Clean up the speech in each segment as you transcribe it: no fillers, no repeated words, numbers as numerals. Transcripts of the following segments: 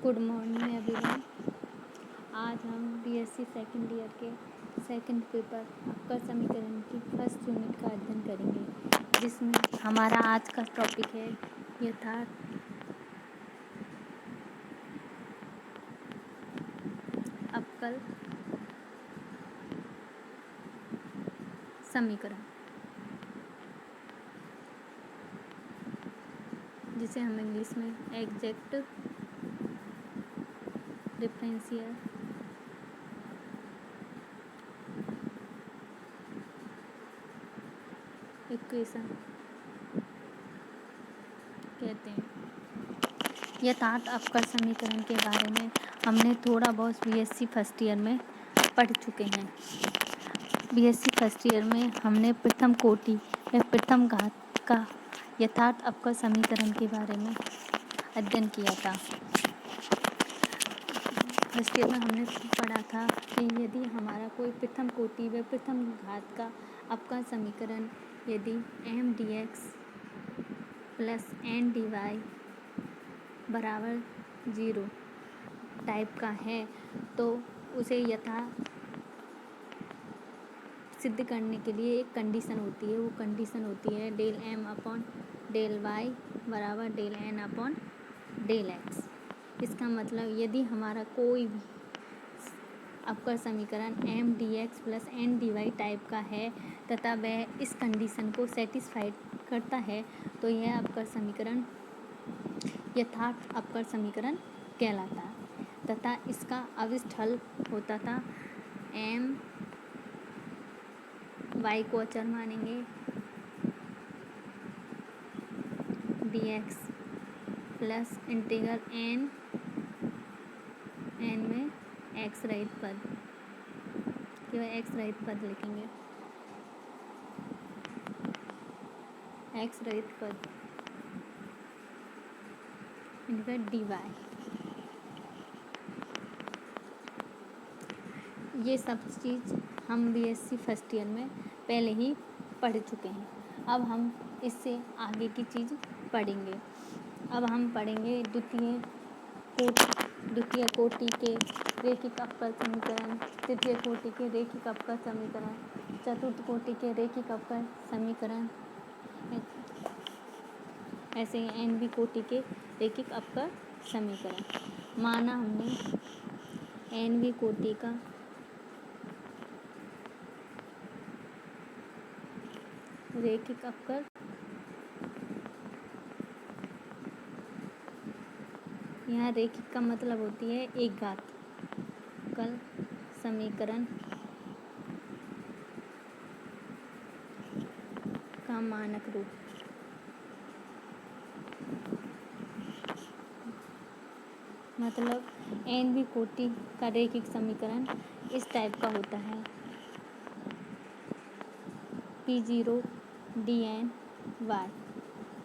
Good morning everyone. आज हम BSc second year के सेकंड पेपर अवकल समीकरण की फर्स्ट यूनिट का अध्ययन करेंगे, जिसमें हमारा आज का टॉपिक है यथार्थ अवकल समीकरण, जिसे हम इंग्लिश में एग्जैक्ट डिफरेंशियल इक्वेशन कहते हैं। यथार्थ अवकल समीकरण के बारे में हमने थोड़ा बहुत बीएससी फर्स्ट ईयर में पढ़ चुके हैं। बीएससी फर्स्ट ईयर में हमने प्रथम कोटि या प्रथम घात का यथार्थ अवकल समीकरण के बारे में अध्ययन किया था। फर्स्ट ईयर में हमने पढ़ा था कि यदि हमारा कोई प्रथम कोटि व प्रथम घात का अवकल समीकरण यदि M D x plus N D Y बराबर 0 टाइप का है, तो उसे सिद्ध करने के लिए एक कंडीशन होती है। वो कंडीशन होती है del M upon del y बराबर del N upon del x. इसका मतलब यदि हमारा कोई भी अवकल समीकरण M D x plus N D y type का है तथा वह इस कंडीशन को सेटिस्फाइड करता है, तो यह अवकल समीकरण यथार्थ अवकल समीकरण कहलाता है। तथा इसका अविष्ट हल होता था एम वाई को अचर मानेंगे, D x plus integral N में एक्स रहित पद, केवल एक्स रहित पद लिखेंगे, एक्स रहित पद इंटीग्रल डी वाई। ये सब चीज़ हम बीएससी फर्स्ट ईयर में पहले ही पढ़ चुके हैं। अब हम इससे आगे की चीज़ पढ़ेंगे। अब हम पढ़ेंगे द्वितीय कोटि के रैखिक अवकल समीकरण, तृतीय कोटि के रैखिक अवकल समीकरण, चतुर्थ कोटि के रैखिक अवकल समीकरण, ऐसे ही एनवी कोटि के रैखिक अवकल समीकरण। माना हमने एनवी कोटि का रैखिक अवकल यहाँ रैखिक का मतलब होती है एक घात अवकल समीकरण का मानक रूप। मतलब एनवी कोटि का रैखिक समीकरण इस टाइप का होता है P0 dn y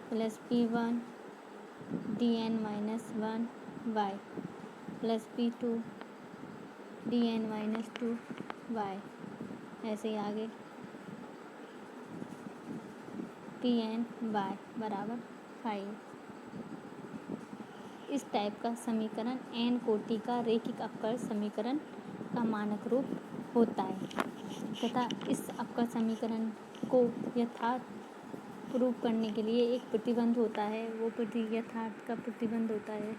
plus P1 dn minus 1 y plus P2 dn minus 2 y। ऐसे ही आगे Pn y बराबर 5। इस टाइप का समीकरण एन कोटि का रैखिक अवकल समीकरण का मानक रूप होता है। तथा इस अवकल समीकरण को यथार्थ प्रूव करने के लिए एक प्रतिबंध होता है। वो यथार्थ का प्रतिबंध होता है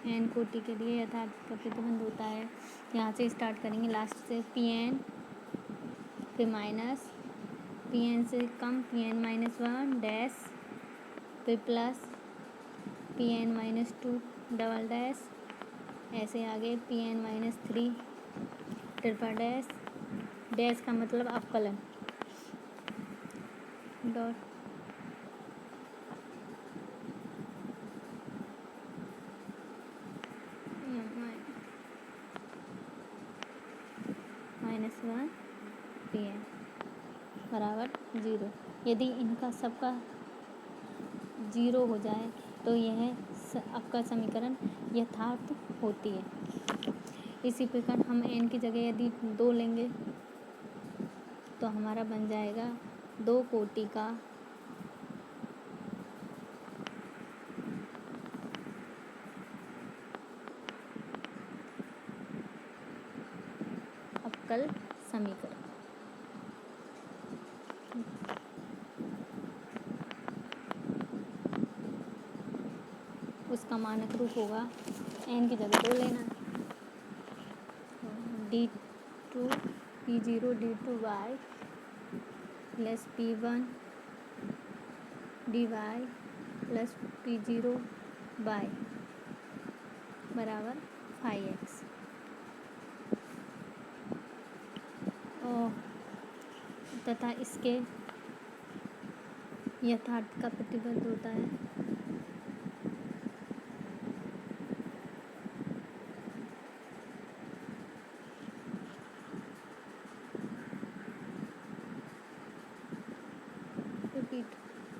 एन कोटि के लिए यथार्थ का प्रतिबंध होता है। यहाँ से स्टार्ट करेंगे, लास्ट से Pn, फिर माइनस Pn से कम Pn माइनस 1 डैश, फिर plus Pn minus 2 double dash, ऐसे आगे Pn minus 3 triple dash, dash का मतलब अवकलन, डॉट माइनस 1 Pn बराबर 0। यदि इनका सबका 0 हो जाए तो यह अवकल समीकरण यथार्थ होती है। इसी प्रकार हम n की जगह यदि 2 लेंगे तो हमारा बन जाएगा दो कोटि का अवकल समीकरण। उसका मानक रूप होगा, n की जगह 2 लेना, d2 p0 d2y plus p1 dy plus p0 y बराबर 5x। और तथा इसके यथार्थ का प्रतिबंध होता है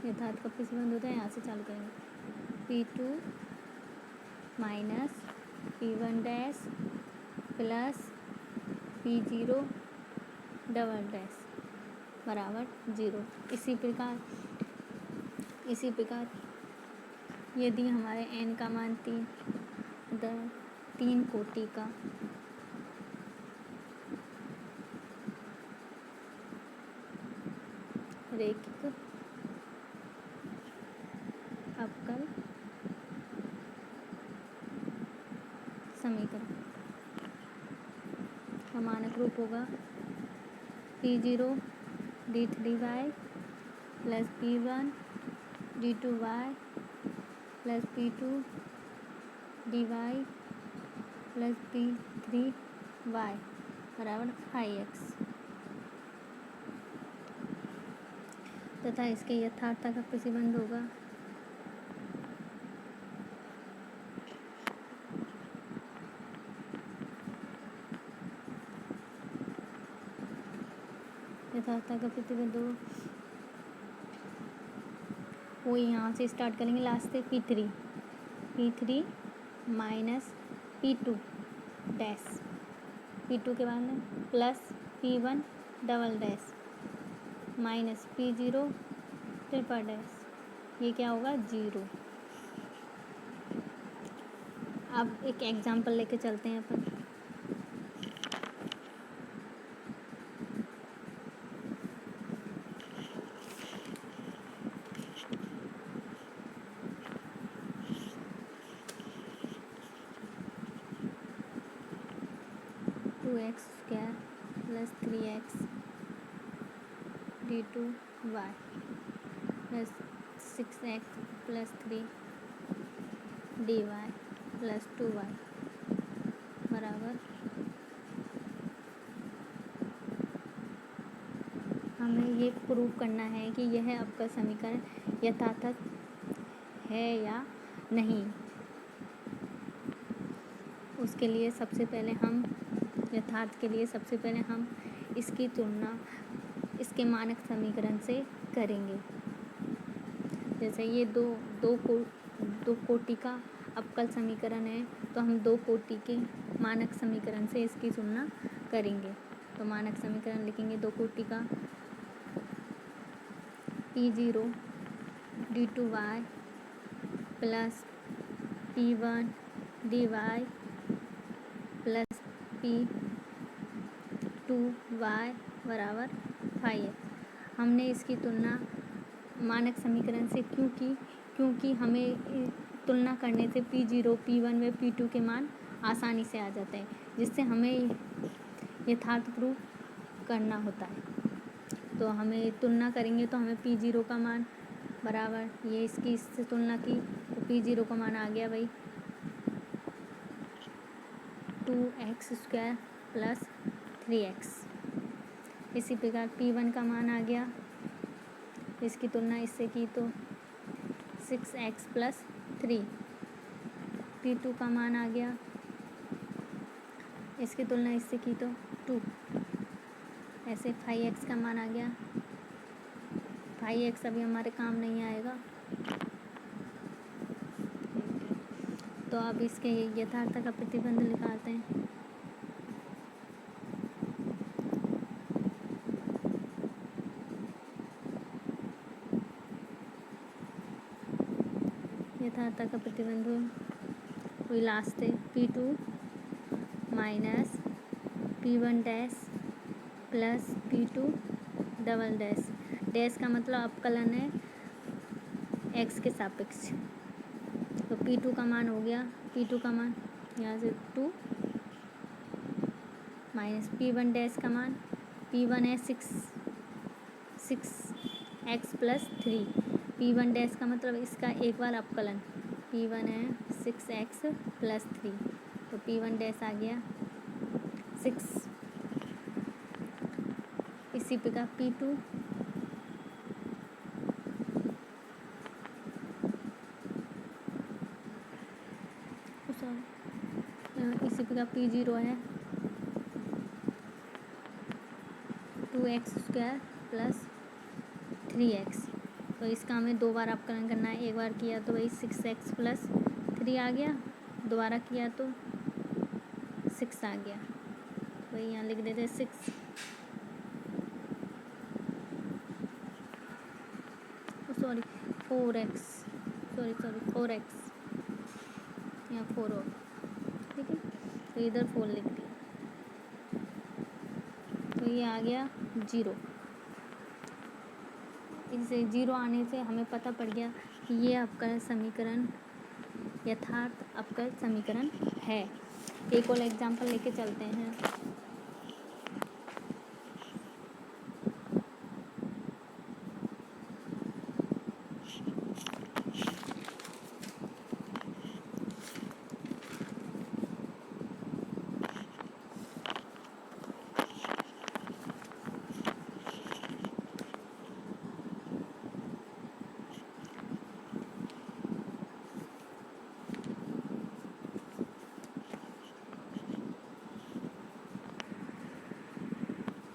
यथार्थ का प्रतिबंध होता है, यहाँ से चालू करेंगे, p2 minus p1 dash plus p0 double dash बराबर 0। इसी प्रकार यदि हमारे n का मान 3 कोटि का रैखिक अवकल समीकरण का मानक रूप होगा p0 d3y plus p1 d2y plus p2 dy plus p3y बराबर 5x तथा इसके यथार्थता का प्रतिबंध होगा वो यहाँ से स्टार्ट करेंगे, लास्ट से p3 minus p2 dash p2 के बाद में plus p1 double dash minus p0 triple dash, ये क्या होगा 0। अब एक एग्जांपल लेके चलते हैं अपन। Two x square plus 3x d2y plus 6x plus 3 dy plus 2y बराबर, हमें ये प्रूव करना है कि यह अवकल समीकरण यथार्थ है या नहीं। उसके लिए सबसे पहले हम यथार्थ के लिए सबसे पहले हम इसकी तुलना इसके मानक समीकरण से करेंगे। जैसे ये दो कोटि का अवकल समीकरण है, तो हम 2 कोटि के मानक समीकरण से इसकी तुलना करेंगे। तो मानक समीकरण लिखेंगे 2 कोटि का p0 d2y plus p1 dy plus p2y बराबर 5 है। हमने इसकी तुलना मानक समीकरण से क्यों की? क्योंकि हमें तुलना करने से p0 p1 व p2 के मान आसानी से आ जाते हैं, जिससे हमें यथार्थ प्रूफ करना होता है। तो हमें तुलना करेंगे तो हमें p0 का मान बराबर, ये इसकी इससे तुलना की तो p0 का मान आ गया भाई 2x स्क्वायर प्लस 3x। इसी प्रकार p1 का मान आ गया, इसकी तुलना इससे की तो 6x प्लस 3। p2 का मान आ गया, इसकी तुलना इससे की तो 2। ऐसे 5x का मान आ गया, 5x अभी हमारे काम नहीं आएगा। तो अब इसके यथार्थ का प्रतिबंध निकालते हैं। यथार्थ का प्रतिबंध वही लास्ट है p2 minus p1 dash plus P2 double dash. Dash का मतलब अवकलन है x के सापेक्ष। तो P2 का मान हो गया, P2 का मान यहाँ से 2 माइनस P1 डैश का मान, P1 है 6x प्लस 3। P1 डैश का मतलब इसका एक बार अवकलन, P1 है 6x प्लस 3, तो P1 डैश आ गया 6। इसी प्रकार P2 इसी प्रकार P0 है 2x स्क्वायर प्लस 3x। तो इसका हमें दो बार अवकलन करना है। एक बार किया तो वही 6x प्लस 3 आ गया, दोबारा किया तो 6 आ गया, तो वही यहाँ लिख देते 6। सॉरी 4x यहाँ 4 हो, ठीक है, तो इधर 4 लिख दिया, तो ये आ गया 0। इसे 0 आने से हमें पता पड़ गया कि ये अवकल समीकरण यथार्थ अवकल समीकरण है। एक और एग्जाम्पल लेके चलते हैं।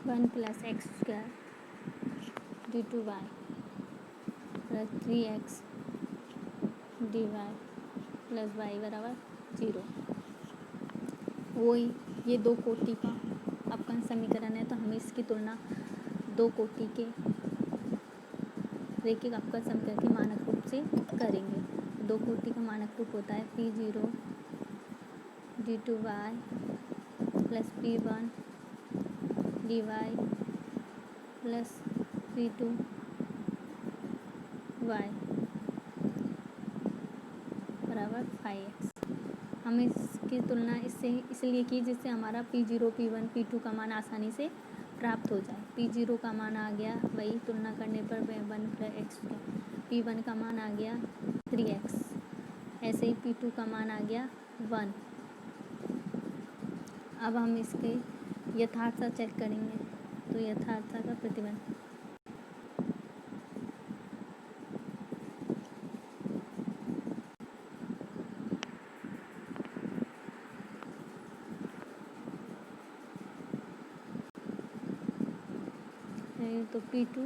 One plus X square D two Y plus 3x D Y plus Y बराबर 0। वही ये दो कोटि का अवकलन समीकरण है, तो हम इसकी तुलना दो कोटि के रैखिक अवकल समीकरण के मानक रूप से करेंगे। दो कोटि का मानक रूप होता है P0 D two Y plus P1 D Y plus P2 Y बराबर 5x। हम इसकी तुलना इससे इसलिए की जिससे हमारा P0 P1 P2 का मान आसानी से प्राप्त हो जाए। P0 का मान आ गया, वही तुलना करने पर 1 प्लस एक्स, P1 का मान आ गया 3x, ऐसे ही P2 का मान आ गया 1। अब हम इसके यथार्थता चेक करेंगे, तो यथार्थता का प्रतिबंध तो P2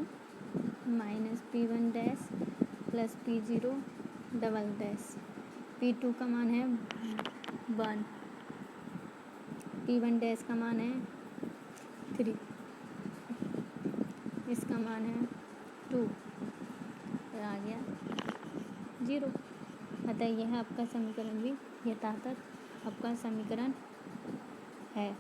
minus P1 dash plus P0 double dash. P2 का मान है 1, P1 डैश का मान है 3, इसका मान है 2, तो आ गया 0। अतः यह आपका समीकरण भी यथार्थ आपका समीकरण है।